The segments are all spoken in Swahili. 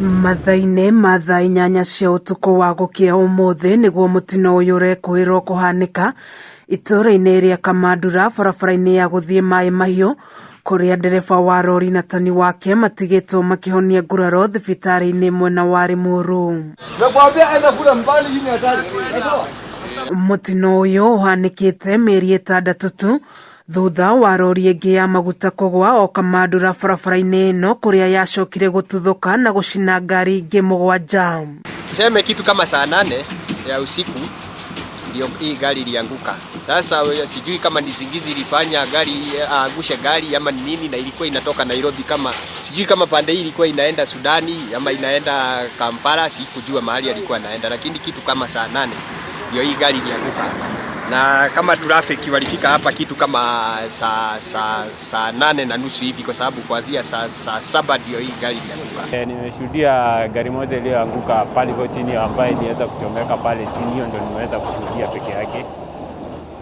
Mathaine ma thaa 8 cia utuku wa gukia umuthi niguo mutino uyu urekuirwo kuhanika itũra-inĩ ria Kamandura barabara-inĩ ya guthie Mai Mahiũ kuria ndereba wa rori na tani wake matigitwo makihonia nguraro thibitari-inĩ mwena wa Limuru. Mutino uyu uhanikite mĩeri 6 tu thutha wa rori ĩngĩ ya maguta kũgwa o Kamandura barabara-inĩ ĩno kuria yacokire gũtuthuka na gũcina ngari ingĩ 7. Tuseme kitu kama saa 8 ya usiku ndio hii gari ilianguka. Sasa sijui kama ni zingizi ilifanya gari angushe gari ama nini, na ilikuwa inatoka Nairobi, kama sijui kama pande hii ilikuwa inaenda Sudani ama inaenda Kampala, sikujua mahali alikuwa anaenda, lakini kitu kama saa 8 ndio hii gari ilianguka. Na kama traffic walifika hapa kitu kama saa 8:30 hivi, kwa sababu kuanzia saa 7 ndio hii gari ilianguka. Nimeshuhudia gari moja iliyoanguka pale kwa chini, ambaye iliweza kuchomeka pale chini. Hiyo ndio nimeweza kushuhudia peke yake,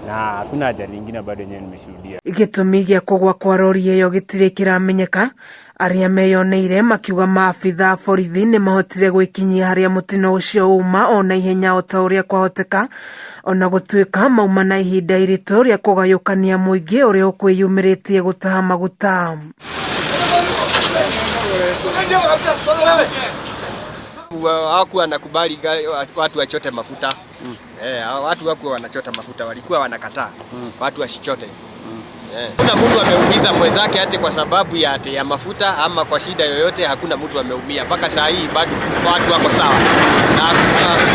na hakuna ajali nyingine bado yenyewe nimeshuhudia. Gitumi gĩa kũgwa kwa rori ĩyo gĩtirĩ kĩramenyeka. Aria meyoneire makiuga maabitha borithi nĩ mahotire gwĩkinyia harĩa mutino ũcio uma ona ihenya o ta ũrĩa kwahoteka, ona gũtuĩka mauma na ihinda iritũ rĩa kũgayũkania mũingĩ ũrĩa ũkwĩyumĩrĩtie gũtaha maguta. Hawakuwa wanakubali watu wachote mafuta. Watu hawakuwa wanachota mafuta, walikuwa wanakataa watu wasichote. Kuna mtu ameumiza mwenzake hata kwa sababu ya mafuta ama kwa shida yoyote, hakuna mtu ameumia. Mpaka saa hii bado watu wako sawa. Na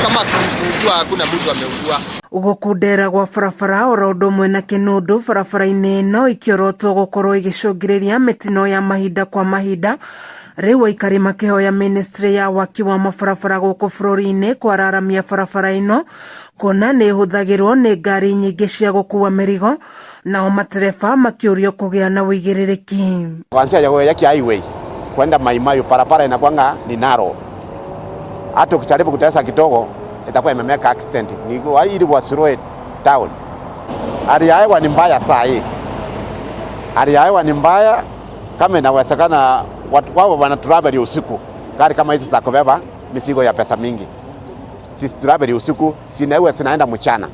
kama kuugua hakuna mtu ameugua. Gũkundera gwa barabara oro ũndũ ũmwe na kĩnũndũ barabara-inĩ ĩno ikĩorotwo gũkorwo igĩcũngĩrĩria mĩtino ya mahinda kwa mahinda. Rĩu aikari makĩhoya ministry ya waki wa mabarabara gũkũ bũrũri-inĩ kwararamia barabara ĩno, kuona nĩ ĩhũthagĩrwo nĩ ngari nyingĩ cia gũkua mĩrigo, nao matereba makĩũrio kũgĩa na wĩigĩrĩrĩki. Kuanzia ya highway kwenda Mai Mahiũ barabara inakuanga ni narrow. Hata ukijaribu kutesa kidogo itakuwa imemeka accident. Ni ili wa slow down. Hali ya hewa ni mbaya saa hii. Hali ya hewa ni mbaya, kama inawezekana wao wana travel usiku. Gari kama hizi za kubeba mizigo ya pesa mingi, si travel usiku, sinaenda mchana.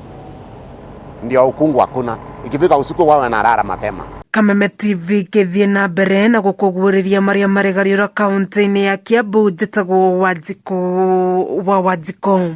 Ndio ukungu hakuna. Ikifika usiku wao wanalala mapema. Kameme TV gĩthiĩ na mbere na gũkũguũrĩria marĩa maregariũra kaunti-inĩ ya Kiambu. Njĩtagwo Wanjikũ wa Wanjikũ.